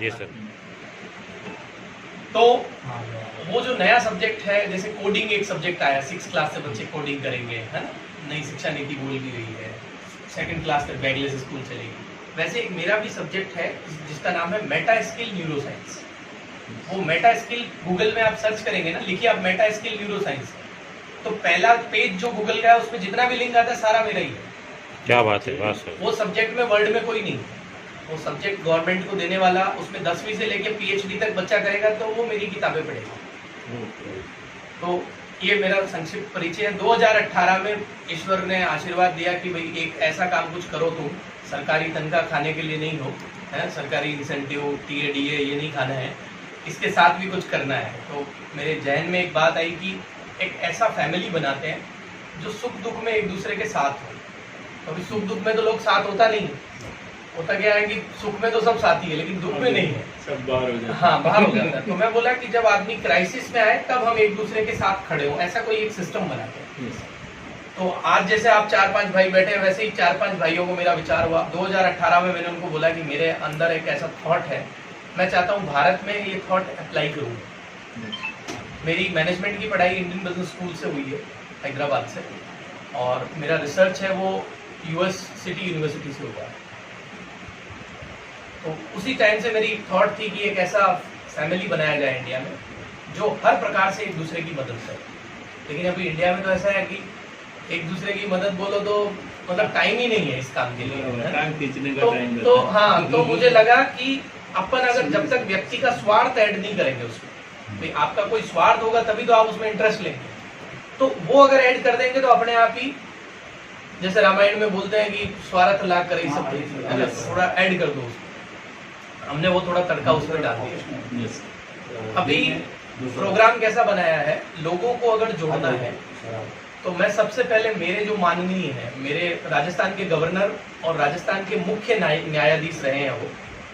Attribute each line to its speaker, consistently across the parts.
Speaker 1: जी sir.
Speaker 2: तो वो जो नया सब्जेक्ट है, जैसे कोडिंग एक सब्जेक्ट आया, 6th क्लास से बच्चे कोडिंग करेंगे, है ना, नई शिक्षा नीति बोल भी रही है, 2nd क्लास तक बैगलेस स्कूल चलेगी। वैसे एक मेरा भी सब्जेक्ट है जिसका नाम है मेटा स्किल न्यूरोसाइंस। वो मेटा स्किल गूगल में आप सर्च करेंगे ना, लिखिए आप मेटा स्किल न्यूरोसाइंस, तो पहला पेज जो गूगल का है उसमें जितना भी लिंक आता है सारा मेरा ही है।
Speaker 1: क्या बात है, वाह सर।
Speaker 2: वो सब्जेक्ट में वर्ल्ड में कोई नहीं, वो सब्जेक्ट गवर्नमेंट को देने वाला, उसमें 10वीं से लेके PhD तक बच्चा करेगा तो वो मेरी किताबें पढ़ेगा। तो ये मेरा संक्षिप्त परिचय है। 2018 में ईश्वर ने आशीर्वाद दिया कि भाई एक ऐसा काम कुछ करो, तुम सरकारी तनख्वाह खाने के लिए नहीं हो, है सरकारी इंसेंटिव TADA ये नहीं खाना है, इसके साथ भी कुछ करना है। तो मेरे जहन में एक बात आई कि एक ऐसा फैमिली बनाते हैं जो सुख दुख में एक दूसरे के साथ हो। कभी सुख दुख में तो लोग साथ होता नहीं है, होता क्या है कि सुख में तो सब साथी है लेकिन दुख में नहीं है,
Speaker 3: सब बाहर हो जाते।
Speaker 2: हाँ बाहर हो जाता है। तो मैं बोला कि जब आदमी क्राइसिस में आए तब हम एक दूसरे के साथ खड़े हो, ऐसा कोई एक सिस्टम बनाते हैं। तो आज जैसे आप 4-5 भाई बैठे हैं, वैसे ही 4-5 भाइयों को मेरा विचार हुआ। 2018 में मैंने उनको बोला कि मेरे अंदर एक ऐसा थॉट है, मैं चाहता हूँ भारत में ये थॉट अप्लाई करूँ। मेरी मैनेजमेंट की पढ़ाई इंडियन बिजनेस स्कूल से हुई है, हैदराबाद से, और मेरा रिसर्च है वो US सिटी यूनिवर्सिटी से हुआ है। तो उसी टाइम से मेरी थॉट थी कि एक ऐसा फैमिली बनाया जाए इंडिया में जो हर प्रकार से एक दूसरे की मदद करे। लेकिन अभी इंडिया में तो ऐसा है कि एक दूसरे की मदद बोलो तो मतलब टाइम ही नहीं है इस काम के लिए,
Speaker 3: टाइम खींचने का टाइम
Speaker 2: तो हाँ, तो मुझे लगा कि अपन अगर जब तक व्यक्ति का स्वार्थ ऐड नहीं करेंगे उसमें, भाई आपका कोई स्वार्थ होगा तभी तो आप उसमें इंटरेस्ट लेंगे, तो वो अगर ऐड कर देंगे तो अपने आप ही, जैसे रामायण में बोलते हैं कि स्वार्थ ला कर सब, थोड़ा ऐड कर दो उसमें। हमने वो थोड़ा तड़का उसमें डाल दिया। अभी प्रोग्राम कैसा बनाया है, लोगों को अगर जोड़ना है तो मैं सबसे पहले मेरे जो माननीय है, मेरे राजस्थान के गवर्नर और राजस्थान के मुख्य न्यायाधीश रहे हैं वो,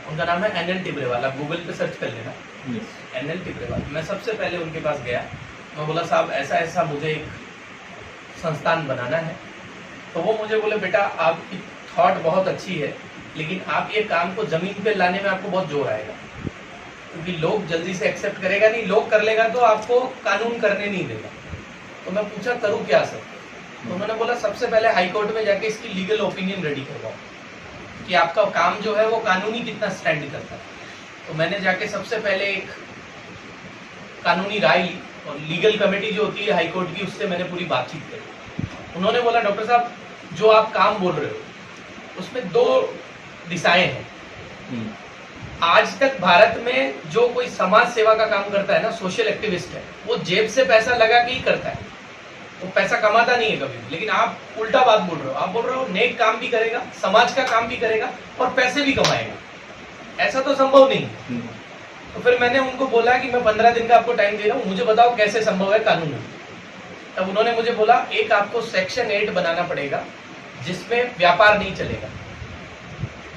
Speaker 2: उनका नाम है NL टिब्रेवाल, आप गूगल पे सर्च कर लेना, NL टिब्रेवाल। मैं सबसे पहले उनके पास गया, मैं बोला साहब ऐसा ऐसा मुझे एक संस्थान बनाना है। तो वो मुझे बोले बेटा आपकी थॉट बहुत अच्छी है लेकिन आप ये काम को जमीन पे लाने में आपको बहुत जोर आएगा, क्योंकि लोग जल्दी से एक्सेप्ट करेगा नहीं, लोग कर लेगा तो आपको कानून करने नहीं देगा। तो मैं पूछा करूँ क्या सर, तो उन्होंने बोला सबसे पहले हाई कोर्ट में जाके इसकी लीगल ओपिनियन रेडी करवाओ कि आपका काम जो है वो कानूनी कितना स्टैंड करता है। तो मैंने जाके सबसे पहले एक कानूनी राय ली और लीगल कमेटी जो होती है हाई कोर्ट की, उससे मैंने पूरी बातचीत करी। उन्होंने बोला डॉक्टर साहब जो आप काम बोल रहे हो उसमें 2 दिशाएं हैं। आज तक भारत में जो कोई समाज सेवा का काम करता है ना, सोशल एक्टिविस्ट है, वो जेब से पैसा लगा के ही करता है, वो पैसा कमाता नहीं है कभी। लेकिन आप उल्टा बात बोल रहे हो, आप बोल रहे हो नेक काम भी करेगा, समाज का काम भी करेगा और पैसे भी कमाएगा, ऐसा तो संभव नहीं। तो फिर मैंने उनको बोला कि मैं 15 दिन का आपको टाइम दे रहा हूँ, मुझे बताओ कैसे संभव है कानून में। तब उन्होंने मुझे बोला एक आपको सेक्शन 8 बनाना पड़ेगा जिसमें व्यापार नहीं चलेगा,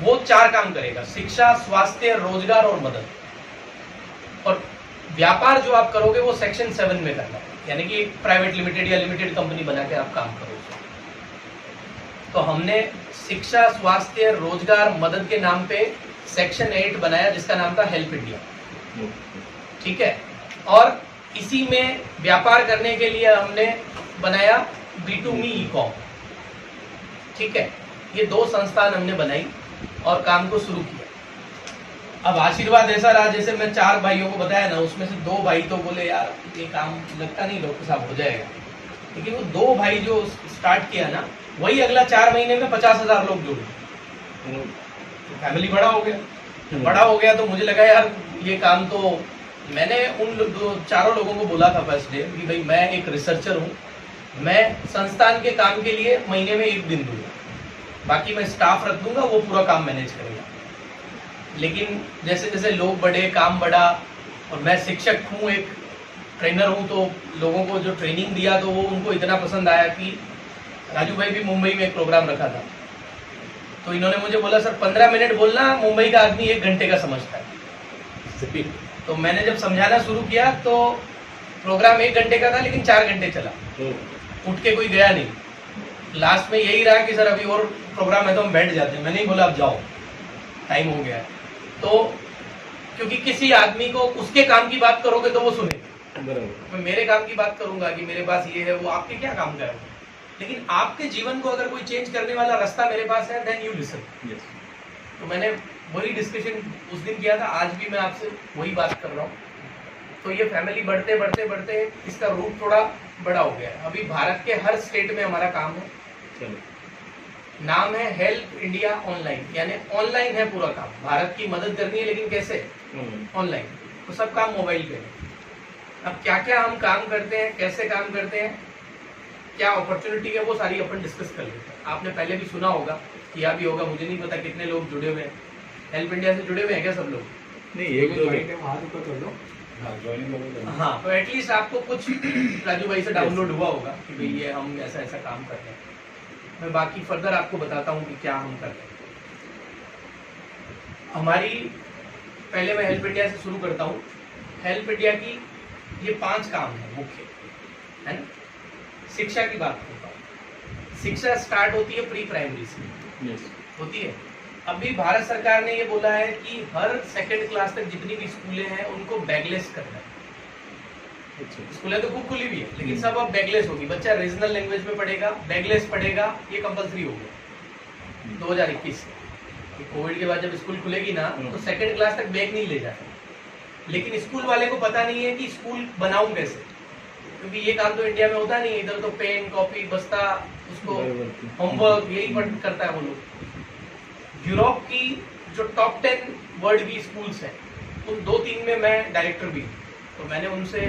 Speaker 2: वो 4 काम करेगा, शिक्षा, स्वास्थ्य, रोजगार और मदद। और व्यापार जो आप करोगे वो सेक्शन 7 में करना है, यानी कि एक प्राइवेट लिमिटेड या लिमिटेड कंपनी बना के आप काम करोगे। तो हमने शिक्षा, स्वास्थ्य, रोजगार, मदद के नाम पे सेक्शन 8 बनाया जिसका नाम था हेल्प इंडिया, ठीक है। और इसी में व्यापार करने के लिए हमने बनाया B2Me ई-कॉम, ठीक है। ये 2 संस्थान हमने बनाई और काम को शुरू किया। अब आशीर्वाद ऐसा रहा, जैसे मैं 4 भाइयों को बताया ना, उसमें से 2 भाई तो बोले यार ये काम लगता नहीं डॉक्टर साहब हो जाएगा, लेकिन वो 2 भाई जो स्टार्ट किया ना, वही अगला 4 महीने में 50,000 लोग जुड़े, तो फैमिली बड़ा हो गया। तो मुझे लगा यार ये काम तो, मैंने उन 4 लोगों को बोला था फर्स्ट डे कि भाई मैं एक रिसर्चर हूँ, मैं संस्थान के काम के लिए महीने में 1 दिन दूंगा, बाकी मैं स्टाफ रख दूंगा, वो पूरा काम मैनेज करेगा। लेकिन जैसे जैसे लोग बढ़े, काम बढ़ा, और मैं शिक्षक हूँ, एक ट्रेनर हूँ, तो लोगों को जो ट्रेनिंग दिया तो वो उनको इतना पसंद आया कि राजू भाई भी मुंबई में एक प्रोग्राम रखा था, तो इन्होंने मुझे बोला सर 15 मिनट बोलना, मुंबई का आदमी 1 घंटे का समझता है। तो मैंने जब समझाना शुरू किया तो प्रोग्राम 1 घंटे का था लेकिन 4 घंटे चला, उठ के कोई गया नहीं। लास्ट में यही रहा कि सर अभी और प्रोग्राम है तो हम बैठ जाते हैं। मैंने ही बोला आप जाओ, टाइम हो गया है। तो क्योंकि किसी आदमी को उसके काम की बात करोगे तो वो सुनेगा।
Speaker 3: बराबर।
Speaker 2: मैं मेरे काम की बात करूंगा कि मेरे पास ये है, वो आपके क्या काम का है, लेकिन आपके जीवन को अगर कोई चेंज करने वाला रास्ता मेरे पास है, देन यू लिसन।
Speaker 3: यस।
Speaker 2: तो मैंने वही डिस्कशन उस दिन किया था, आज भी मैं आपसे वही बात कर रहा हूँ। तो ये फैमिली बढ़ते बढ़ते बढ़ते इसका रूट थोड़ा बड़ा हो गया है। अभी भारत के हर स्टेट में हमारा काम है।
Speaker 3: चलो।
Speaker 2: नाम है हेल्प इंडिया ऑनलाइन, यानी ऑनलाइन है पूरा काम। भारत की मदद करनी है, लेकिन कैसे? ऑनलाइन। तो सब काम मोबाइल पे है। अब क्या क्या हम काम करते हैं, कैसे काम करते हैं, क्या अपॉर्चुनिटी है, वो सारी अपन डिस्कस कर लेते हैं। आपने पहले भी सुना होगा, किया भी होगा, मुझे नहीं पता कितने लोग जुड़े हुए हैं। हेल्प इंडिया से जुड़े हुए हैं क्या सब लोग?
Speaker 3: नहीं, एक दो
Speaker 2: हाँ, तो एटलीस्ट आपको कुछ राजू भाई से डाउनलोड हुआ होगा कि भाई ये हम ऐसा ऐसा काम कर रहे हैं। मैं बाकी फर्दर आपको बताता हूँ कि क्या हम कर रहे हैं। हमारी पहले मैं हेल्प इंडिया से शुरू करता हूँ। हेल्प इंडिया की ये 5 काम है मुख्य, है ना। शिक्षा की बात करता हूँ। शिक्षा स्टार्ट होती है प्री प्राइमरी से।
Speaker 3: यस।
Speaker 2: होती है। अभी भारत सरकार ने ये बोला है कि हर सेकंड क्लास तक जितनी भी स्कूलें हैं उनको बैगलेस करना है।
Speaker 3: अच्छा।
Speaker 2: स्कूलें तो खूब खुली भी है, लेकिन सब अब बैगलेस होगी। बच्चा रीजनल लैंग्वेज में पढ़ेगा, बैगलेस पढ़ेगा, ये कंपलसरी हो गया 2021 से। कोविड के बाद जब स्कूल खुलेगी ना, तो सेकंड क्लास तक बैग नहीं ले जाए। लेकिन स्कूल वाले को पता नहीं है कि स्कूल बनाऊं कैसे, क्योंकि ये काम तो इंडिया में होता नहीं है। इधर तो पेन, कॉपी, बस्ता, उसको होमवर्क यही करता है वो लोग। यूरोप की जो टॉप 10 वर्ल्ड की स्कूल्स हैं, उन 2-3 में मैं डायरेक्टर भी हूँ। तो मैंने उनसे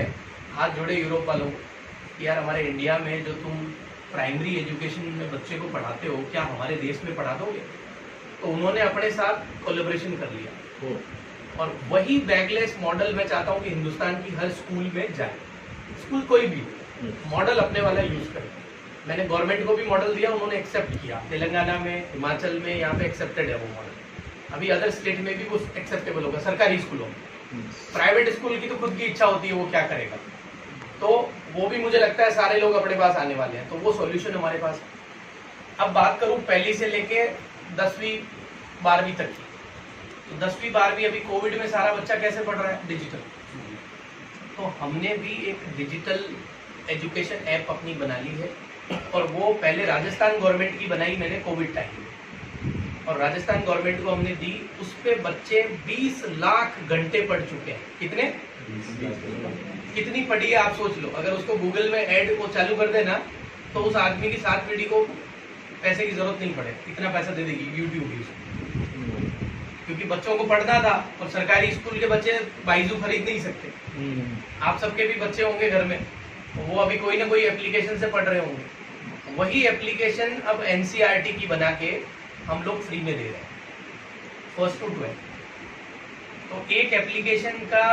Speaker 2: हाथ जोड़े यूरोप वालों को कि यार हमारे इंडिया में जो तुम प्राइमरी एजुकेशन में बच्चे को पढ़ाते हो, क्या हमारे देश में पढ़ा दोगे? तो उन्होंने अपने साथ कोलैबोरेशन कर लिया और वही बैगलेस मॉडल मैं चाहता हूँ कि हिंदुस्तान की हर स्कूल में जाए। स्कूल कोई भी मॉडल अपने वाला यूज करे। मैंने गवर्नमेंट को भी मॉडल दिया, उन्होंने एक्सेप्ट किया। तेलंगाना में, हिमाचल में, यहाँ पे एक्सेप्टेड है वो मॉडल। अभी अदर स्टेट में भी वो एक्सेप्टेबल होगा सरकारी स्कूलों में। प्राइवेट स्कूल की तो खुद की इच्छा होती है वो क्या करेगा, तो वो भी मुझे लगता है सारे लोग अपने पास आने वाले हैं। तो वो सॉल्यूशन हमारे पास। अब बात करूं पहली से लेके 10वीं 12वीं तक की, तो 10वीं 12वीं अभी कोविड में सारा बच्चा कैसे पढ़ रहा है? डिजिटल। तो हमने भी एक डिजिटल एजुकेशन ऐप अपनी बना ली है, और वो पहले राजस्थान गवर्नमेंट की बनाई मैंने कोविड टाइम में, और राजस्थान गवर्नमेंट को हमने दी। उस पे बच्चे 20 लाख घंटे पढ़ चुके हैं। कितने? कितनी पढ़ी है आप सोच लो। अगर उसको गूगल में ऐड को चालू कर देना, तो उस आदमी की 7 पीढ़ी को पैसे की जरूरत नहीं पड़े, इतना पैसा दे देगी यूट्यूब भी उसको। क्योंकि बच्चों को पढ़ना था, और सरकारी स्कूल के बच्चे बाइजू खरीद नहीं सकते। आप सबके भी बच्चे होंगे घर में, वो अभी कोई ना कोई एप्लीकेशन से पढ़ रहे होंगे। वही एप्लीकेशन अब एनसीईआरटी की बना के हम लोग फ्री में दे रहे हैं, 1st to 12। तो एक एप्लीकेशन का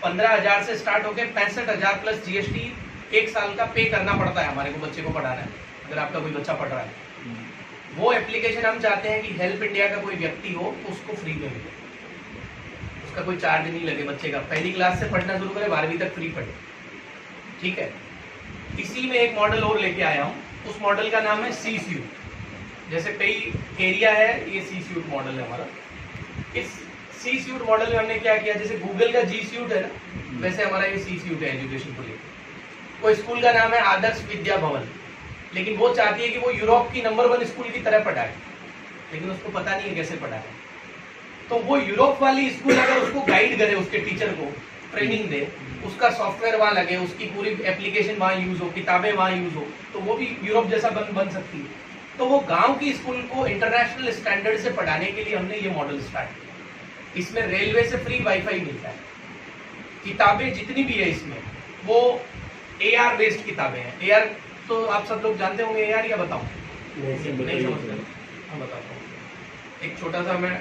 Speaker 2: 15,000 से स्टार्ट होकर 65,000 प्लस जीएसटी 1 साल का पे करना पड़ता है हमारे को बच्चे को पढ़ाना है, अगर आपका कोई बच्चा पढ़ रहा है। वो एप्लीकेशन हम चाहते हैं कि हेल्प इंडिया का कोई व्यक्ति हो उसको फ्री में मिले, उसका कोई चार्ज नहीं लगे। बच्चे का पहली क्लास से पढ़ना शुरू करे, 12वीं तक फ्री पढ़े, ठीक है। इसी में एक मॉडल और लेके आया हूँ, उस मॉडल का नाम है सी स्यूट। जैसे कई एरिया है, ये सी स्यूट मॉडल है हमारा। इस सी स्यूट मॉडल में हमने क्या किया, जैसे गूगल का जी स्यूट है ना, वैसे हमारा ये सी स्यूट है एजुकेशन को लेकर। कोई स्कूल का नाम है आदर्श विद्या भवन, लेकिन वो चाहती है कि वो यूरोप की नंबर 1 स्कूल की तरह पढ़ाए, लेकिन उसको पता नहीं है कैसे पढ़ाए। तो वो यूरोप वाली स्कूल अगर उसको गाइड करे, उसके टीचर को ट्रेनिंग दे, उसका सॉफ्टवेयर वहां लगे, उसकी पूरी एप्लीकेशन वहां यूज हो, किताबें वहां यूज हो, तो वो भी यूरोप जैसा बन सकती है। तो वो गांव की स्कूल को इंटरनेशनल स्टैंडर्ड से पढ़ाने के लिए हमने ये मॉडल स्टार्ट किया। इसमें रेलवे से फ्री वाईफाई मिलता है, किताबें जितनी भी है इसमें वो AR बेस्ड किताबें हैं। AR तो आप सब लोग जानते होंगे, AR या बताऊं? नहीं समझते, हम बताता हूँ। एक छोटा सा मैं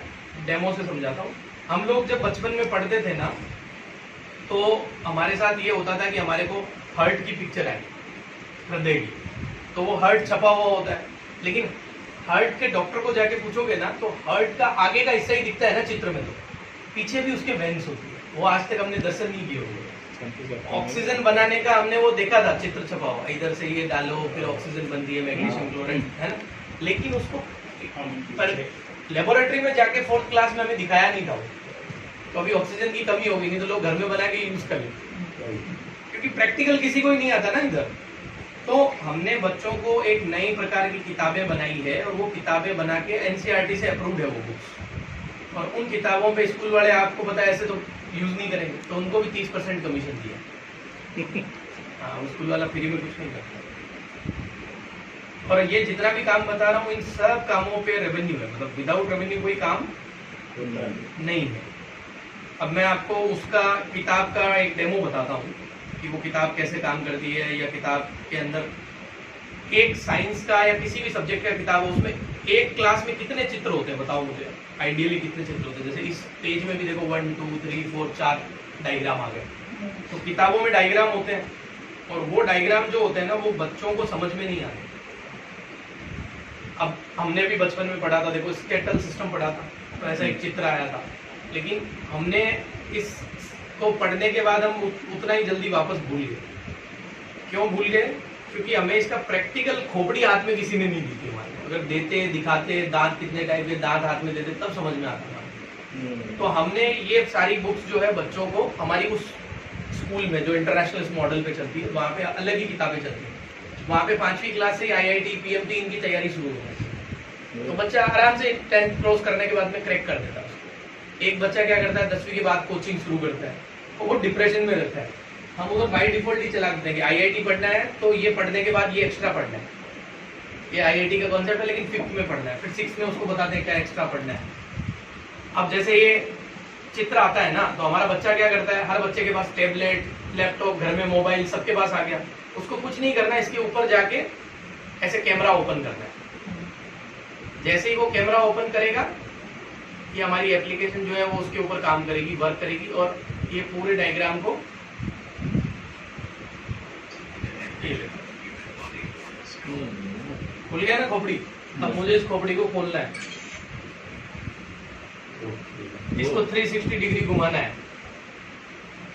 Speaker 2: डेमो से समझाता हूँ। हम लोग जब बचपन में पढ़ते थे ना, तो हमारे साथ ये होता था कि हमारे को हार्ट की पिक्चर आई, हृदय की, तो वो हार्ट छपा हुआ होता है। लेकिन हार्ट के डॉक्टर को जाके पूछोगे ना, तो हार्ट का आगे का हिस्सा ही दिखता है ना चित्र में, तो पीछे भी उसके वेन्स होती है। वो आज तक हमने दर्शन नहीं किए होंगे। ऑक्सीजन बनाने का हमने वो देखा था, चित्र छपा हुआ, इधर से ये डालो फिर ऑक्सीजन बनती है, मैग्नीशियम क्लोराइड, है ना। लेकिन उसको लेबोरेटरी में जाके 4th क्लास में हमें दिखाया नहीं था। तो अभी ऑक्सीजन की कमी होगी, नहीं तो लोग घर में बना के यूज कर लेते, क्योंकि प्रैक्टिकल किसी को ही नहीं आता ना इधर। तो हमने बच्चों को एक नई प्रकार की किताबें बनाई है, और वो किताबें बना के एनसीईआरटी से अप्रूव्ड है वो बुक्स, और उन किताबों पे स्कूल वाले आपको पता है ऐसे तो यूज नहीं करेंगे, तो उनको भी 30% कमीशन दिया। हाँ, स्कूल वाला फ्री में कुछ नहीं करता। और ये जितना भी काम बता रहा हूँ इन सब कामों पे रेवेन्यू है, मतलब विदाउट रेवेन्यू कोई काम नहीं है। अब मैं आपको उसका किताब का एक डेमो बताता हूँ कि वो किताब कैसे काम करती है, या किताब के अंदर एक साइंस का या किसी भी सब्जेक्ट का किताब है, उसमें एक क्लास में कितने चित्र होते हैं बताओ मुझे, आइडियली कितने चित्र होते हैं। जैसे इस पेज में भी देखो 1 2 3 4 4 डायग्राम आ गए। तो किताबों में डायग्राम होते हैं, और वो डायग्राम जो होते हैं ना वो बच्चों को समझ में नहीं आते। अब हमने भी बचपन में पढ़ा था, देखो स्केटल सिस्टम पढ़ा था, तो ऐसा एक चित्र आया था, लेकिन हमने इसको पढ़ने के बाद हम उतना ही जल्दी वापस भूल गए। क्यों भूल गए? क्योंकि हमें इसका प्रैक्टिकल खोपड़ी हाथ में किसी ने नहीं दी थी हमारे। अगर देते, दिखाते, दांत कितने टाइप के दांत हाथ में देते, तब समझ में आता था। तो हमने ये सारी बुक्स जो है बच्चों को हमारी उस स्कूल में जो इंटरनेशनल मॉडल पे चलती है, वहाँ पे अलग ही किताबें चलती है। वहाँ पे 5वीं क्लास से IIT PMT इनकी तैयारी शुरू हो जाती है। तो बच्चा आराम से 10th क्रॉस करने के बाद में क्रैक कर देता है। एक बच्चा क्या करता है 10वीं के बाद कोचिंग शुरू करता है, तो वो डिप्रेशन में रहता है। हम उधर बाई डिफॉल्ट ही चला देते हैं कि IIT पढ़ना है, तो ये पढ़ने के बाद ये एक्स्ट्रा पढ़ना है। ये IIT का कॉन्सेप्ट है, लेकिन 5th में पढ़ना है, फिर 6th में उसको बताते हैं क्या एक्स्ट्रा पढ़ना है। अब जैसे ये चित्र आता है ना, तो हमारा बच्चा क्या करता है, हर बच्चे के पास टैबलेट, लैपटॉप, घर में मोबाइल सबके पास आ गया। उसको कुछ नहीं करना है, इसके ऊपर जाके ऐसे कैमरा ओपन करना है। जैसे ही वो कैमरा ओपन करेगा, ये हमारी एप्लीकेशन जो है वो उसके ऊपर काम करेगी, वर्क करेगी, और ये पूरे डायग्राम को खुल गया ना खोपड़ी। अब मुझे इस खोपड़ी को खोलना है, इसको 360 डिग्री घुमाना है।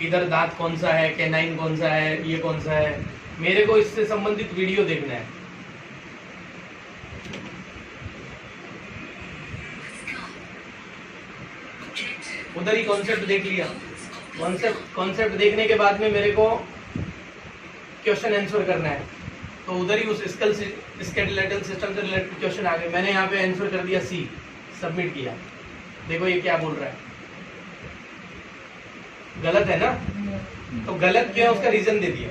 Speaker 2: इधर दांत कौन सा है, कैनाइन कौन सा है, ये कौन सा है, मेरे को इससे संबंधित वीडियो देखना है। उधर ही कॉन्सेप्ट देख लिया। कॉन्सेप्ट देखने के बाद में मेरे को क्वेश्चन आंसर करना है, तो उधर ही उस स्केलेटल सिस्टम से रिलेटेड क्वेश्चन आ गए। मैंने यहाँ पे आंसर कर दिया C, सबमिट किया। देखो ये क्या बोल रहा है, गलत है ना, तो गलत क्या है उसका रीजन दे दिया,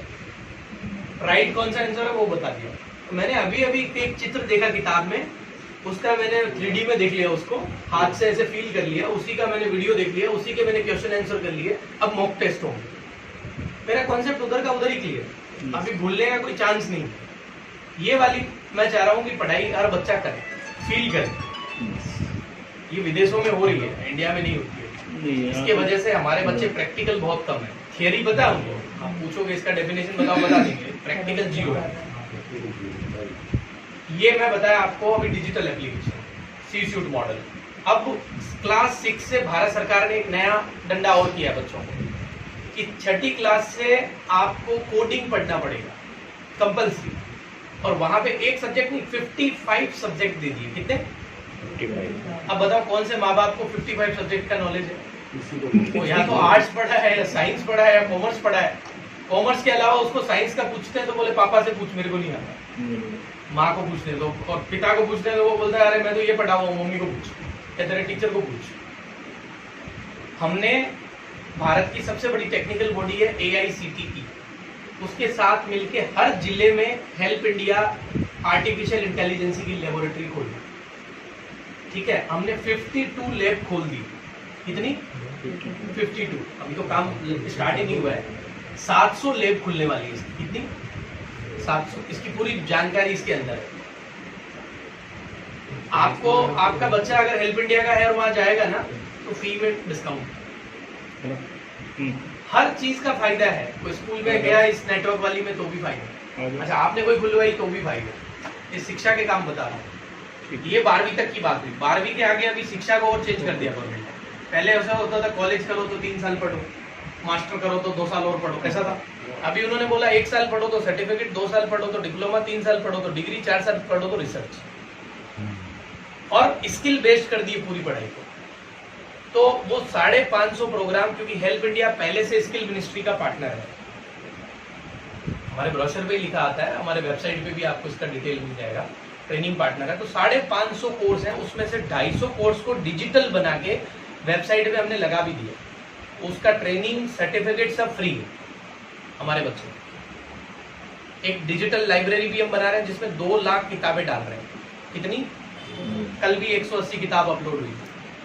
Speaker 2: राइट कौन सा आंसर है वो बता दिया। तो मैंने अभी अभी एक चित्र देखा किताब में, उसका मैंने 3D में देख लिया, उसको हाथ से ऐसे फील कर लिया, उसी का मैंने वीडियो देख लिया, उसी के मैंने क्वेश्चन आंसर कर लिए। अब मॉक टेस्ट होंगे, मेरा कॉन्सेप्ट उधर का उधर ही क्लियर, अभी भूलने का कोई चांस नहीं। ये वाली मैं चाह रहा हूँ कि पढ़ाई हर बच्चा करे, फील करे। ये विदेशों में हो रही है, इंडिया में नहीं होती है। इसके वजह से हमारे बच्चे प्रैक्टिकल बहुत कम है। थियरी पता है उनको, आप पूछोगे इसका डेफिनेशन बताओ, बता देंगे, प्रैक्टिकल जीरो है। ये मैं बताया आपको अभी डिजिटल एप्लीकेशन सी सूट मॉडल। अब क्लास 6 से भारत सरकार ने एक नया डंडा और किया बच्चों को कि 6ठी क्लास से आपको कोडिंग पढ़ना पड़ेगा कंपल्सरी, और वहां पे एक सब्जेक्ट नहीं 55 सब्जेक्ट दे दिए। कितने? 55। अब बताओ कौन से माँ बाप को 55 सब्जेक्ट का नॉलेज है? वो या तो आर्ट्स पढ़ा है, या साइंस पढ़ा है, या कॉमर्स पढ़ा है। कॉमर्स के अलावा उसको साइंस का पूछते हैं तो बोले पापा से पूछ, मेरे को नहीं आता। माँ को पूछते हैं तो, और पिता को पूछते हैं तो वो बोलता है अरे मैं तो ये पढ़ा हुआ हूँ, मम्मी को पूछ, या तेरे टीचर को पूछ। हमने भारत की सबसे बड़ी टेक्निकल बॉडी है AICTE, उसके साथ मिलके हर जिले में हेल्प इंडिया आर्टिफिशियल इंटेलिजेंस की लेबोरेटरी खोली। ठीक है, हमने 52 लैब खोल दी। कितनी? 52। अभी तो काम स्टार्ट ही नहीं हुआ है। 700 लैब खुलने वाली है। कितनी? 700। इसकी पूरी जानकारी इसके अंदर है। आपको आपका बच्चा अगर हेल्प इंडिया का है और वहां जाएगा ना, तो फी में डिस्काउंट, हर चीज का फायदा है। कोई स्कूल में गया इस नेटवर्क वाली में तो भी फायदा। अच्छा, आपने कोई खुलवाई तो भी फायदा। इस शिक्षा के काम बता रहा हूँ। ये 12वीं तक की बात हुई। 12वीं के आगे अभी शिक्षा को और चेंज कर दिया गवर्नमेंट ने। पहले ऐसा होता था कॉलेज करो तो 3 साल पढ़ो, मास्टर करो तो 2 साल और पढ़ो, ऐसा था। अभी उन्होंने बोला 1 साल पढ़ो तो सर्टिफिकेट, 2 साल पढ़ो तो डिप्लोमा, 3 साल पढ़ो तो डिग्री, 4 साल पढ़ो तो रिसर्च, और स्किल बेस्ड कर दी पूरी पढ़ाई को। तो वो 550 प्रोग्राम, क्योंकि हेल्प इंडिया पहले से स्किल मिनिस्ट्री का पार्टनर है, हमारे ब्रोशर पे लिखा आता है, हमारे वेबसाइट पे भी आपको इसका डिटेल मिल जाएगा, ट्रेनिंग पार्टनर है। तो 550 कोर्स हैं, उसमें से 250 कोर्स को डिजिटल बना के वेबसाइट पे हमने लगा भी दिया। उसका ट्रेनिंग सर्टिफिकेट सब फ्री है हमारे बच्चों को। एक डिजिटल लाइब्रेरी भी हम बना रहे हैं जिसमें 2 लाख किताबें डाल रहे हैं। कितनी? कल भी 180 किताब अपलोड हुई।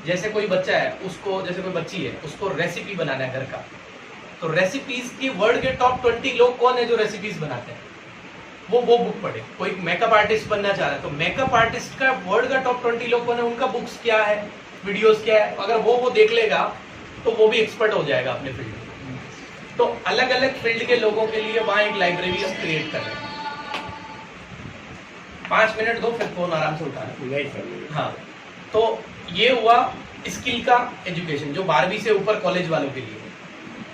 Speaker 2: जैसे कोई बच्चा है उसको, जैसे कोई बच्ची है उसको रेसिपी बनाना है घर का, तो रेसिपीज की वर्ल्ड के टॉप 20 लोग कौन है जो रेसिपीज बनाते हैं, वो बुक पढ़े। कोई मेकअप आर्टिस्ट बनना चाह रहा है तो मेकअप आर्टिस्ट का वर्ल्ड का टॉप 20 लोग कौन है, उनका बुक्स क्या है, वीडियोस क्या है, अगर वो देख लेगा तो वो भी एक्सपर्ट हो जाएगा अपने फील्ड में। तो अलग अलग फील्ड के लोगों के लिए वहां एक लाइब्रेरी हम क्रिएट कर रहे हैं। 5 मिनट दो, फिर फोन आराम से उठाना।
Speaker 3: नहीं सर।
Speaker 2: हाँ, तो ये हुआ स्किल का एजुकेशन जो 12वीं से ऊपर कॉलेज वालों के लिए।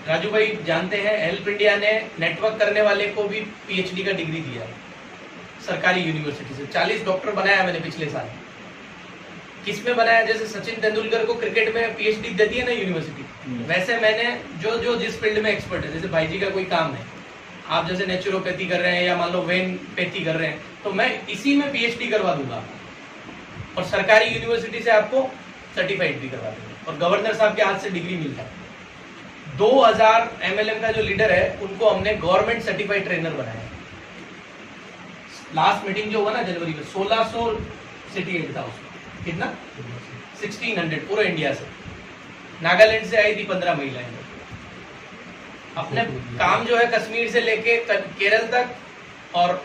Speaker 2: राजू भाई जानते हैं हेल्प इंडिया ने नेटवर्क करने वाले को भी पीएचडी का डिग्री दिया है सरकारी यूनिवर्सिटी से। 40 डॉक्टर बनाया मैंने पिछले साल। किसमें बनाया? जैसे सचिन तेंदुलकर को क्रिकेट में पीएचडी देती है ना यूनिवर्सिटी, वैसे मैंने जो जिस फील्ड में एक्सपर्ट है, जैसे भाई जी का कोई काम है, आप जैसे नेचुरोपैथी कर रहे हैं या मान लो वेनपैथी कर रहे हैं, तो मैं इसी में पीएचडी करवा दूंगा और सरकारी यूनिवर्सिटी से आपको सर्टिफाइड भी करवा दूंगा और गवर्नर साहब के हाथ से डिग्री मिलता है। 2000 एमएलएम का जो लीडर है उनको हमने गवर्नमेंट सर्टिफाइड ट्रेनर बनाया। लास्ट मीटिंग जो हुआ ना जनवरी में, 1668 था उसमें। कितना? 1600 पूरे इंडिया से। नागालैंड से आई थी 15 महिलाएं। अपने काम जो है कश्मीर से लेके केरल तक और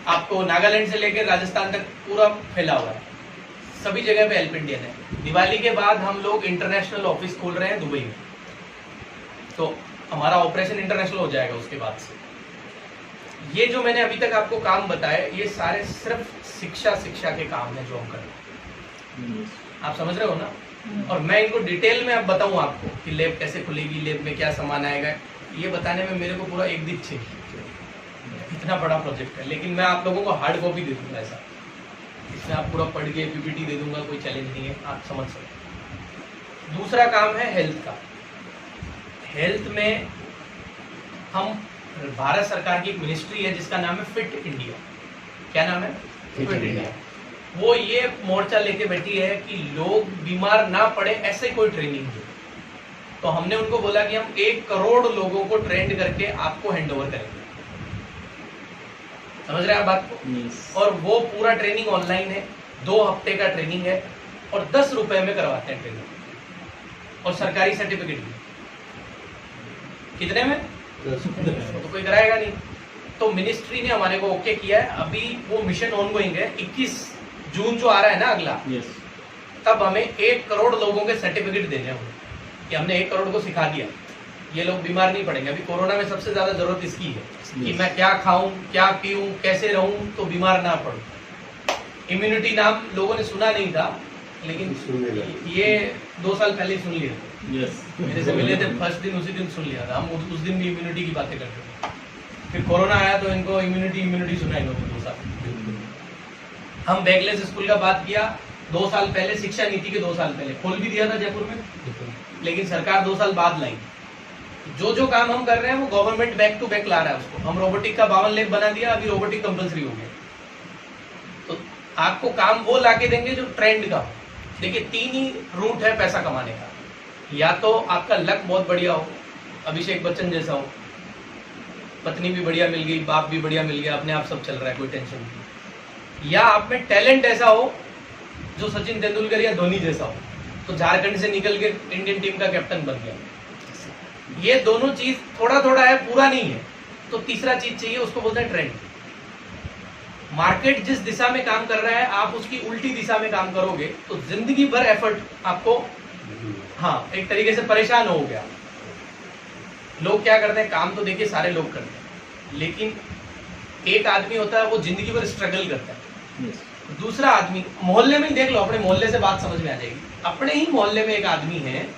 Speaker 2: आपको नागालैंड से लेकर राजस्थान तक पूरा फैला हुआ है। सभी जगह पे हेल्प इंडिया है। दिवाली के बाद हम लोग इंटरनेशनल ऑफिस खोल रहे हैं दुबई में, तो हमारा ऑपरेशन इंटरनेशनल हो जाएगा उसके बाद से। ये जो मैंने अभी तक आपको काम बताए, ये सारे सिर्फ शिक्षा के काम है जो हम कर रहे हैं। आप समझ रहे हो ना? और मैं इनको डिटेल में अब बताऊं आपको कि लैब कैसे खुलेगी, लैब में क्या सामान आएगा, ये बताने में मेरे को पूरा एक दिन चाहिए। इतना बड़ा प्रोजेक्ट है, लेकिन मैं आप लोगों को हार्ड कॉपी दे दूंगा ऐसा। इसमें आप पूरा पढ़ के पीपीटी दे दूंगा, कोई चैलेंज नहीं है, आप समझ सकते। दूसरा काम है हेल्थ का। हेल्थ में हम, भारत सरकार की एक मिनिस्ट्री है जिसका नाम है फिट इंडिया। क्या नाम है? Fit India. वो ये मोर्चा लेके बैठी है कि लोग बीमार ना पड़े ऐसे कोई ट्रेनिंग दे। तो हमने उनको बोला कि हम 1 करोड़ लोगों को ट्रेंड करके आपको हैंड ओवर करेंगे। समझ रहे हैं आप बात को? और वो पूरा ट्रेनिंग ऑनलाइन है, 2 हफ्ते का ट्रेनिंग है और 10 रुपए में करवाते हैं ट्रेनिंग और सरकारी सर्टिफिकेट भी। कितने में? तो कोई कराएगा नहीं। तो मिनिस्ट्री ने हमारे को ओके किया है। अभी वो मिशन ऑनगोइंग है। 21 जून जो आ रहा है ना अगला, तब हमें 1 करोड़ लोगों के सर्टिफिकेट देने होंगे कि हमने 1 करोड़ को सिखा दिया, ये लोग बीमार नहीं पड़ेंगे। अभी कोरोना में सबसे ज्यादा जरूरत इसकी है कि मैं क्या खाऊं, क्या पीऊं, कैसे रहूं तो बीमार ना पड़ूं। इम्यूनिटी नाम लोगों ने सुना नहीं था, लेकिन ये 2 साल पहले सुन लिया था। मेरे से मिले थे फर्स्ट दिन, उसी दिन सुन लिया था। हम उस दिन भी इम्यूनिटी की बातें करते थे। फिर कोरोना आया तो इनको इम्यूनिटी सुना इन्होंने 2 साल। हम बैकलेस स्कूल का बात किया 2 साल पहले, शिक्षा नीति के 2 साल पहले खोल भी दिया था जयपुर में, लेकिन सरकार 2 साल बाद लाई। जो काम हम कर रहे हैं वो गवर्नमेंट बैक टू बैक ला रहा है उसको। हम रोबोटिक का 52 लैब बना दिया, अभी रोबोटिक कंपलसरी हो गया। तो आपको काम वो लाके देंगे जो ट्रेंड का। देखिए 3 ही रूट है पैसा कमाने का। या तो आपका लक बहुत बढ़िया हो, अभिषेक बच्चन जैसा हो, पत्नी भी बढ़िया मिल गई, बाप भी बढ़िया मिल गया, अपने आप सब चल रहा है, कोई टेंशन नहीं। या आप में टैलेंट ऐसा हो जो सचिन तेंदुलकर या धोनी जैसा हो, तो झारखंड से निकल के इंडियन टीम का कैप्टन बन गया। ये दोनों चीज थोड़ा थोड़ा है, पूरा नहीं है। तो तीसरा चीज चाहिए, उसको बोलते हैं ट्रेंड। मार्केट जिस दिशा में काम कर रहा है, आप उसकी उल्टी दिशा में काम करोगे तो जिंदगी भर एफर्ट आपको, हाँ, एक तरीके से परेशान हो गया। लोग क्या करते हैं, काम तो देखिए सारे लोग करते हैं, लेकिन एक आदमी होता है वो जिंदगी भर स्ट्रगल करता है। दूसरा आदमी, मोहल्ले में ही देख लो, अपने मोहल्ले से बात समझ में आ जाएगी। अपने ही मोहल्ले में एक आदमी है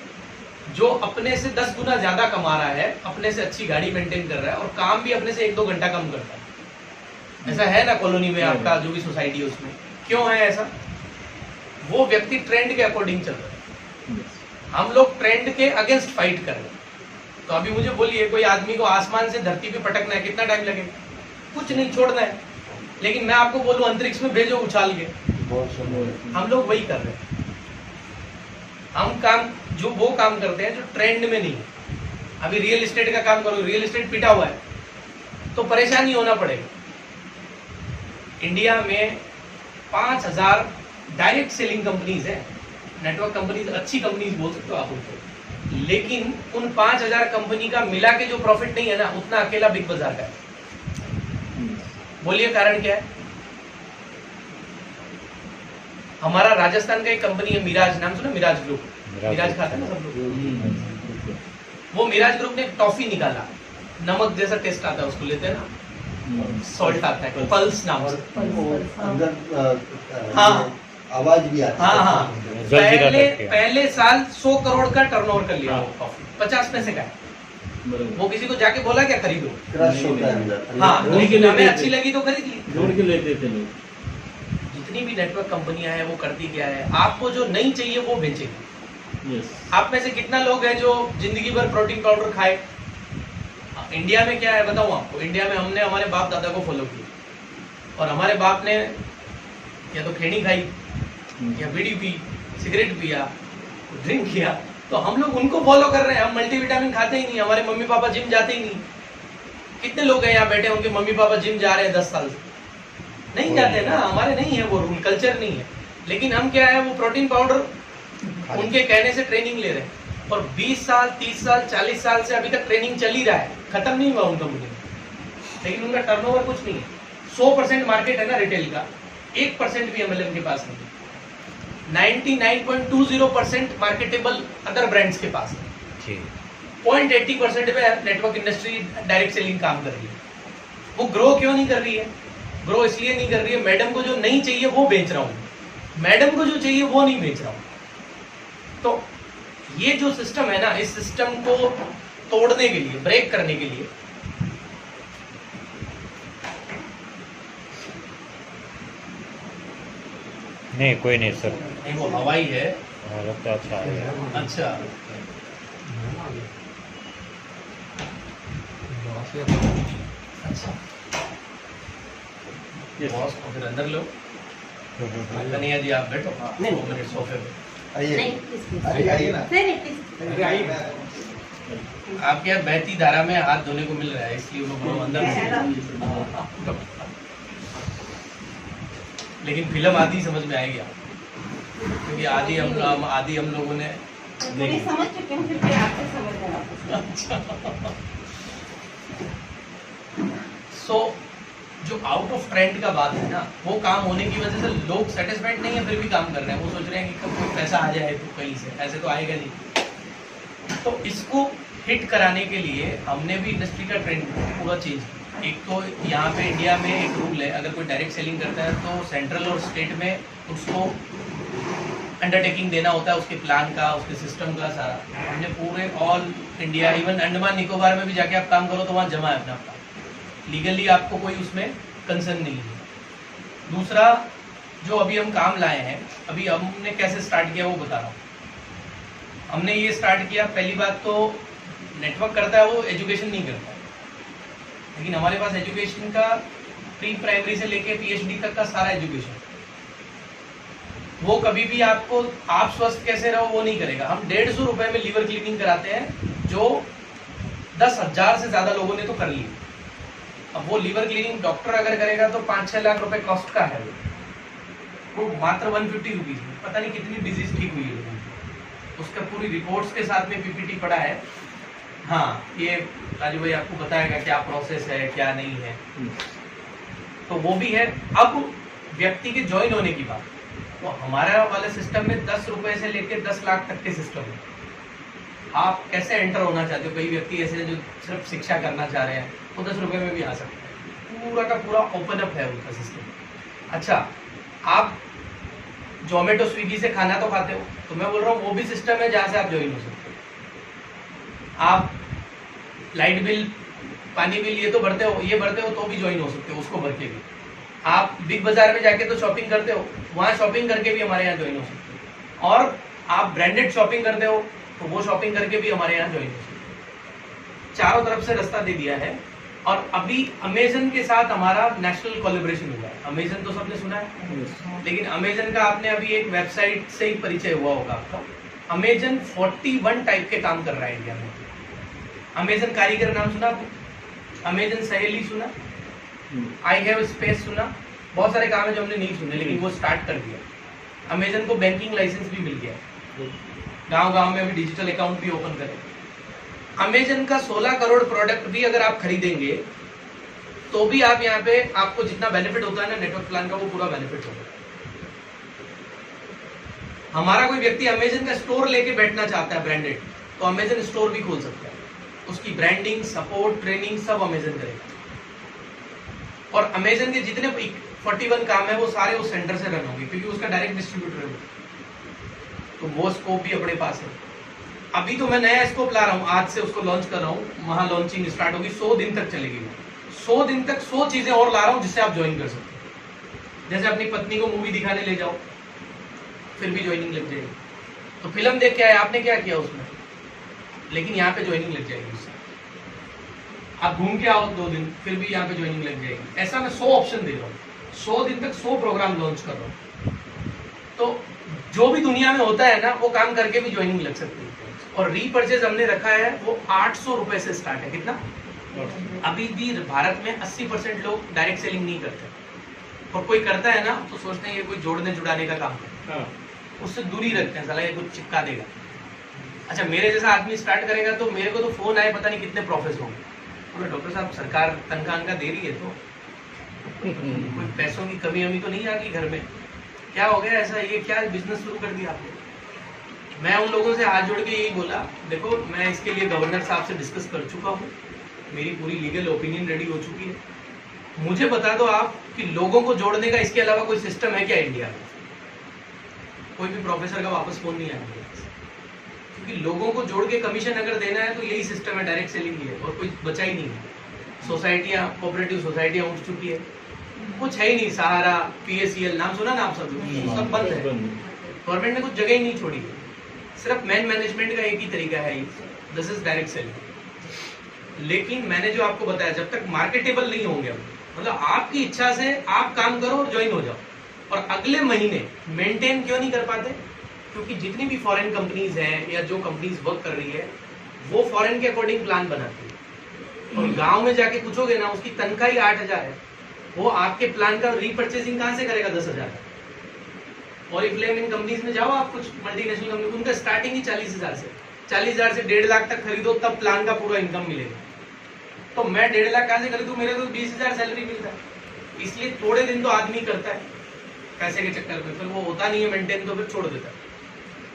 Speaker 2: जो अपने से 10 गुना ज्यादा कमा रहा है, अपने से अच्छी गाड़ी मेंटेन कर रहा है और काम भी अपने से 1-2 घंटा कम करता है। ऐसा है ना कॉलोनी में आपका जो भी सोसाइटी है उसमें? क्यों है ऐसा? वो व्यक्ति ट्रेंड के अकॉर्डिंग चल रहा है। हम लोग ट्रेंड के अगेंस्ट फाइट कर रहे हैं। तो अभी मुझे बोलिए, कोई आदमी को आसमान से धरती पे पटकना है, कितना टाइम लगेगा? कुछ नहीं, छोड़ना है। लेकिन मैं आपको बोलूं अंतरिक्ष में भेजो उछाल के, हम लोग वही कर रहे हैं। हम काम जो वो काम करते हैं जो ट्रेंड में नहीं है। अभी रियल एस्टेट का काम करो, रियल एस्टेट पिटा हुआ है तो परेशानी होना पड़ेगा। इंडिया में 5000 डायरेक्ट सेलिंग कंपनीज है, नेटवर्क कंपनीज, अच्छी कंपनीज बोल सकते हो आप उनको, लेकिन उन 5000 कंपनी का मिला के जो प्रॉफिट नहीं है ना, उतना अकेला बिग बाजार का है। बोलिए कारण क्या है? हमारा राजस्थान का एक कंपनी है मिराज, नाम सुना? मिराज ग्रुप, मिराज खाता है ना सब लोग। वो मिराज ग्रुप ने एक टॉफी निकाला, नमक जैसा टेस्ट आता है, उसको लेते हैं ना, सॉल्ट आता है, पल्स नाम से। हाँ,
Speaker 4: आवाज भी आती है।
Speaker 2: हाँ,
Speaker 1: जलजीरा
Speaker 2: पहले
Speaker 1: करके।
Speaker 2: पहले साल 100 करोड़ का टर्नओवर कर लिया वो कॉफी, 50 पैसे का है। वो किसी को जाके बोला क्या खरीदो?
Speaker 4: क्रश होता है अंदर।
Speaker 2: हाँ,
Speaker 3: जोड़ के
Speaker 2: लेकिन हमें
Speaker 3: लेते
Speaker 2: अच्छी
Speaker 3: थे।
Speaker 2: लगी तो खरीद ली।
Speaker 3: जोड़ के लेते थे लोग।
Speaker 2: जितनी भी नेटवर्क कंपनियां हैं वो करती क्या है, आपको जो नहीं चाहिए वो बेचेगी।
Speaker 3: यस।
Speaker 2: आप में से कितना लोग हैं जो जिंदगी भर प्रोटीन पाउडर खाए? इंडिया में क्या है बताऊं आपको, इंडिया में हमने हमारे बाप दादा को फॉलो किया, और हमारे बाप ने या तो खेनी खाई या बीड़ी पी, सिगरेट पिया, ड्रिंक किया, तो हम लोग उनको फॉलो कर रहे हैं। हम मल्टीविटामिन खाते ही नहीं, हमारे मम्मी पापा जिम जाते ही नहीं। कितने लोग हैं यहाँ बैठे, उनके मम्मी पापा जिम जा रहे हैं 10 साल से? नहीं जाते ना, हमारे नहीं है वो रूल, कल्चर नहीं है। लेकिन हम क्या है, वो प्रोटीन पाउडर उनके कहने से ट्रेनिंग ले रहे हैं, और 20 साल 30 साल 40 साल से अभी तक ट्रेनिंग चल ही रहा है, खत्म नहीं हुआ उनका मुझे। लेकिन उनका टर्नओवर कुछ नहीं है। 100% मार्केट है ना रिटेल का, 1% भी एमएलएम के पास नहीं है। 99.20% मार्केटेबल अदर ब्रांड्स के पास है।
Speaker 1: जी।
Speaker 2: 0.80% में नेटवर्क इंडस्ट्री डायरेक्ट सेलिंग काम कर रही है। वो ग्रो क्यों नहीं कर रही है? ग्रो इसलिए नहीं कर रही है, मैडम को जो नहीं चाहिए वो बेच रहा हूं, मैडम को जो चाहिए वो नहीं बेच रहा हूं। तो ये जो सिस्टम है ना, इस सिस्टम को तोड़ने के लिए, ब्रेक करने के लिए
Speaker 1: नहीं, कोई नहीं सर।
Speaker 2: नहीं, वो हवाई है।
Speaker 1: लगता है अच्छा है।
Speaker 2: अच्छा, अच्छा, बॉस को फिर अंदर लो। कन्हैया जी आप बैठो, 2 मिनट सोफे पे।
Speaker 4: आइए, आइए ना।
Speaker 2: आपके यहाँ बहती धारा में हाथ धोने को मिल रहा है, इसलिए वो बोलो अंदर। लेकिन फिल्म आधी समझ में आएगी आपको, क्योंकि आधी हम लोगों ने
Speaker 5: पूरी समझ चुके हैं, फिर भी आपसे समझ रहे हैं।
Speaker 2: अच्छा। सो जो आउट ऑफ ट्रेंड का बात है ना, वो काम होने की वजह से लोग सेटिस्फाइड नहीं है, फिर भी काम कर रहे हैं। वो सोच रहे हैं कि कब कोई पैसा आ जाए तो कहीं से, ऐसे तो आएगा नहीं। तो इसको हिट कराने के लिए हमने भी इंडस्ट्री का ट्रेंड पूरा चेंज किया। एक तो यहाँ पे इंडिया में एक रूल है, अगर कोई डायरेक्ट सेलिंग करता है तो सेंट्रल और स्टेट में उसको अंडरटेकिंग देना होता है, उसके प्लान का, उसके सिस्टम का सारा। हमने पूरे all India, even Andaman Nicobar में भी जाके आप काम करो तो वहाँ जमा है अपना काम, लीगली आपको कोई उसमें कंसर्न नहीं है। दूसरा, जो अभी हम काम लाए हैं, अभी हमने कैसे स्टार्ट किया वो बता रहा हूँ। हमने ये स्टार्ट किया, पहली बात तो नेटवर्क करता है वो एजुकेशन नहीं करता है, लेकिन हमारे पास एजुकेशन का प्री प्राइमरी से लेके पीएचडी तक का सारा एजुकेशन। वो कभी भी आपको आप स्वस्थ कैसे रहो वो नहीं करेगा। हम 150 रुपए में लीवर क्लीनिंग कराते हैं, जो 10,000 से ज्यादा लोगों ने तो कर ली। अब वो लीवर क्लीनिंग डॉक्टर अगर करेगा तो 5-6 लाख रुपए कॉस्ट का है, वो मात्र 150 रुपीज में पता नहीं कितनी डिजीज ठीक हुई है लोगों की। उसका पूरी रिपोर्ट्स के साथ में पीपीटी पड़ा है। हाँ, ये राजू भाई आपको बताएगा क्या प्रोसेस है क्या नहीं है, तो वो भी है। अब व्यक्ति के ज्वाइन होने की बात, तो हमारा वाले सिस्टम में 10 रुपए से लेकर 10 लाख तक के सिस्टम है। आप कैसे एंटर होना चाहते हो? कई व्यक्ति ऐसे जो सिर्फ शिक्षा करना चाह रहे हैं, वो 10 रुपए में भी आ सकते हैं। पूरा का पूरा ओपन अप है उनका सिस्टम। अच्छा, आप जोमेटो स्विगी से खाना तो खाते हो, तो मैं बोल रहा हूँ वो भी सिस्टम है जहाँ से आप ज्वाइन हो सकते हो। आप लाइट बिल, पानी बिल ये तो भरते हो, ये भरते हो तो भी ज्वाइन हो सकते हो, उसको भर के भी। आप बिग बाजार में जाके तो शॉपिंग करते हो, वहाँ शॉपिंग करके भी हमारे यहाँ ज्वाइन हो सकते हो। और आप ब्रांडेड शॉपिंग करते हो, तो वो शॉपिंग करके भी हमारे यहाँ ज्वाइन हो। चारों तरफ से रास्ता दे दिया है। और अभी अमेजन के साथ हमारा नेशनल कोलैबोरेशन हुआ है। अमेजन तो सबने सुना है, लेकिन अमेजन का आपने अभी एक वेबसाइट से ही परिचय हुआ होगा आपका। अमेजन 41 टाइप के काम कर रहा है इंडिया में। अमेजन कारीगर नाम सुना आपने? अमेजन सहेली सुना? आई हैव स्पेस सुना? बहुत सारे काम है जो हमने नहीं सुने, लेकिन वो स्टार्ट कर दिया। अमेजन को बैंकिंग लाइसेंस भी मिल गया, गांव-गांव में अभी डिजिटल अकाउंट भी ओपन करें। अमेजन का 16 करोड़ प्रोडक्ट भी अगर आप खरीदेंगे तो भी आप यहाँ पे आपको जितना बेनिफिट होता है ना नेटवर्क प्लान का, वो पूरा बेनिफिट होगा। हमारा कोई व्यक्ति अमेजन का स्टोर लेके बैठना चाहता है ब्रांडेड, तो अमेजन स्टोर भी खोल सकता है। उसकी ब्रांडिंग, सपोर्ट, ट्रेनिंग सब अमेजन करेगा। और अमेजन के जितने 41 काम है वो सारे उस सेंटर से रन होंगे, क्योंकि उसका डायरेक्ट डिस्ट्रीब्यूटर है। तो वो स्कोप भी अपने पास है। अभी तो मैं नया स्कोप ला रहा हूँ, आज से उसको लॉन्च कर रहा हूँ। वहां लॉन्चिंग स्टार्ट होगी, 100 दिन तक चलेगी। 100 दिन तक 100 चीजें और ला रहा हूँ जिससे आप ज्वाइन कर सकते हैं। जैसे अपनी पत्नी को मूवी दिखाने ले जाओ, फिर भी ज्वाइनिंग लग जाएगी। तो फिल्म देख के आए, आपने क्या किया उसमें, लेकिन यहाँ पे ज्वाइनिंग लग जाएगी उससे। आप घूम के आओ 2 दिन, फिर भी यहाँ पे ज्वाइनिंग लग जाएगी। ऐसा मैं 100 ऑप्शन दे रहा हूँ। 100 दिन तक 100 प्रोग्राम लॉन्च कर रहा हूँ। तो जो भी दुनिया में होता है ना, वो काम करके भी ज्वाइनिंग लग सकती है। और रीपर्चेज हमने रखा है वो 800 रुपए से स्टार्ट है। कितना? अभी भी भारत में 80% लोग डायरेक्ट सेलिंग नहीं करते, और कोई करता है ना तो सोचते हैं ये कोई जोड़ने जुड़ाने का काम है, उससे दूरी रखते हैं, साला ये कुछ चिपका देगा। अच्छा, मेरे जैसा आदमी स्टार्ट करेगा तो मेरे को तो फोन आए पता नहीं कितने प्रोफेस होंगे, बोले डॉक्टर साहब सरकार तनख्वाह दे रही है तो कोई पैसों की कमी अमी तो नहीं आ गई घर में, क्या हो गया ऐसा, ये क्या बिजनेस शुरू कर दिया आपने? मैं उन लोगों से हाथ जोड़ के यही बोला, देखो मैं इसके लिए गवर्नर साहब से डिस्कस कर चुका हूँ, मेरी पूरी लीगल ओपिनियन रेडी हो चुकी है। मुझे बता दो आप कि लोगों को जोड़ने का इसके अलावा कोई सिस्टम है क्या इंडिया में? कोई भी प्रोफेसर का वापस फोन नहीं आएगा, क्योंकि लोगों को जोड़ के कमीशन अगर देना है तो यही सिस्टम है, डायरेक्ट सेलिंग ही है, और कोई बचा ही नहीं है। सोसाइटियाँ, कोऑपरेटिव सोसाइटियाँ उठ चुकी है, कुछ है ही नहीं। सहारा, PACL नाम सुना ना आप सब बंद है। गवर्नमेंट ने कुछ जगह ही नहीं छोड़ी है। सिर्फ मैनेजमेंट का एक ही तरीका है, दिस इज डायरेक्ट सेलिंग। लेकिन मैंने जो आपको बताया, जब तक मार्केटेबल नहीं होंगे, मतलब आपकी इच्छा से आप काम करो और ज्वाइन हो जाओ, और अगले महीने मेंटेन क्यों नहीं कर पाते? क्योंकि जितनी भी फॉरेन कंपनीज हैं या जो कंपनीज वर्क कर रही है, वो फॉरेन के अकॉर्डिंग प्लान बनाती है। और गांव में जाके पूछोगे ना, उसकी तनख्वाह ही 8,000 है, वो आपके प्लान का रीपर्चेसिंग कहां से करेगा 10,000? और फ्लेम इन कंपनीज में जाओ आप, कुछ मल्टीनेशनल कंपनी, उनका स्टार्टिंग ही 40,000 से, 40,000 से 1.5 लाख तक खरीदो तब प्लान का पूरा इनकम मिलेगा। तो मैं 1.5 लाख कहां से खरीदूं? मेरे को 20,000 सैलरी मिलता है। इसलिए थोड़े दिन तो आदमी करता है पैसे के चक्कर में, फिर वो होता नहीं है मेंटेन, तो फिर छोड़ देता है।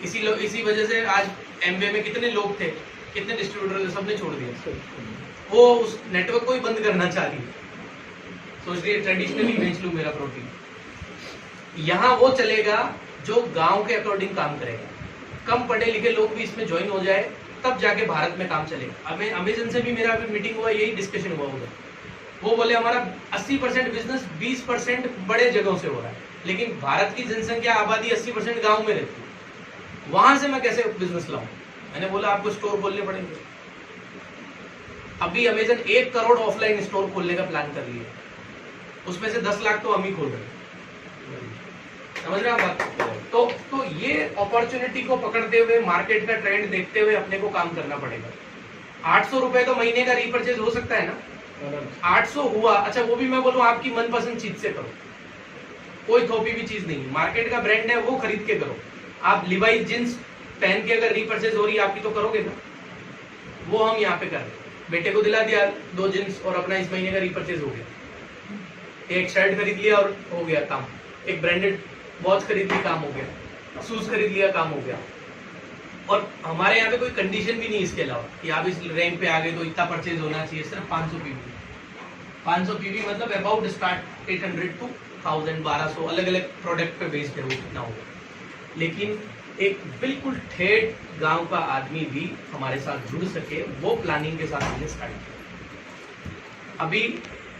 Speaker 2: इसी वजह से आज एमबीए में कितने लोग थे, कितने डिस्ट्रीब्यूटर थे, सबने छोड़ दिया। वो उस नेटवर्क को ही बंद करना चाह रही है, सोच रही है ट्रेडिशनली बेच लूं मेरा प्रोटीन। यहाँ वो चलेगा जो गांव के अकॉर्डिंग काम करेगा, कम पढ़े लिखे लोग भी इसमें ज्वाइन हो जाए, तब जाके भारत में काम चलेगा। हमें अमेजन से भी मेरा अभी मीटिंग हुआ, यही डिस्कशन हुआ उधर। वो बोले हमारा 80% बिजनेस 20% बड़े जगहों से हो रहा है, लेकिन भारत की जनसंख्या आबादी 80% गाँव में रहती है, वहां से मैं कैसे बिजनेस लाऊं? मैंने बोला आपको स्टोर खोलने पड़ेंगे। अभी अमेजन 1 करोड़ ऑफलाइन स्टोर खोलने का प्लान कर रही है, उसमें से 10 लाख तो हम ही खोल रहे हैं। समझ रहे हैं आप बात? तो ये अपॉर्चुनिटी को पकड़ते हुए, मार्केट का ट्रेंड देखते हुए अपने को काम करना पड़ेगा। 800 रुपए तो महीने का रीपर्चेज हो सकता है ना? 800 हुआ, अच्छा वो भी मैं बोलूं आपकी मनपसंद चीज से करो, कोई थोपी भी चीज नहीं, मार्केट का ब्रांड है वो खरीद के करो। आप लिवाइस जींस पहन के अगर रीपर्चेज हो रही है आपकी, तो करोगे ना? वो हम यहाँ पे कर रहे हैं। बेटे को दिला दिया 2 जींस और अपना इस महीने का रीपर्चेज हो गया। एक शर्ट खरीद लिया और हो गया काम। एक ब्रांडेड वॉच खरीद ली, काम हो गया। शूज खरीद लिया, काम हो गया। और हमारे यहाँ पे कोई कंडीशन भी नहीं इसके अलावा कि आप इस रैंक पे आ गए तो इतना परचेज होना चाहिए। सिर्फ 500 पीवी, 500 पीवी मतलब अबाउट स्टार्ट 800 to 1000, 1200 अलग अलग प्रोडक्ट पे बेस्ड है वो कितना होगा। लेकिन एक बिल्कुल ठेठ गांव का आदमी भी हमारे साथ जुड़ सके, वो प्लानिंग के साथ हमने स्टार्ट किया। अभी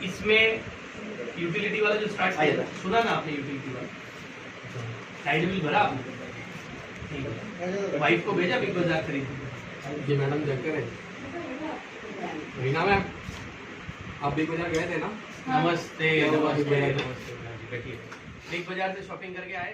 Speaker 2: इसमें यूटिलिटी वाला जो स्टार्ट किया, सुना ना आपने यूटिलिटी वाला? लाइट बिल भरा आपने? वाइफ को भेजा बिग बाजार खरीद।
Speaker 6: ये मैडम जगकर है रीना मैम, आप बिग बाजार गए थे ना?
Speaker 2: नमस्ते
Speaker 6: नमस्ते।
Speaker 2: नमस्ते नमस्ते। बैठिए। बिग बाजार से शॉपिंग करके आए?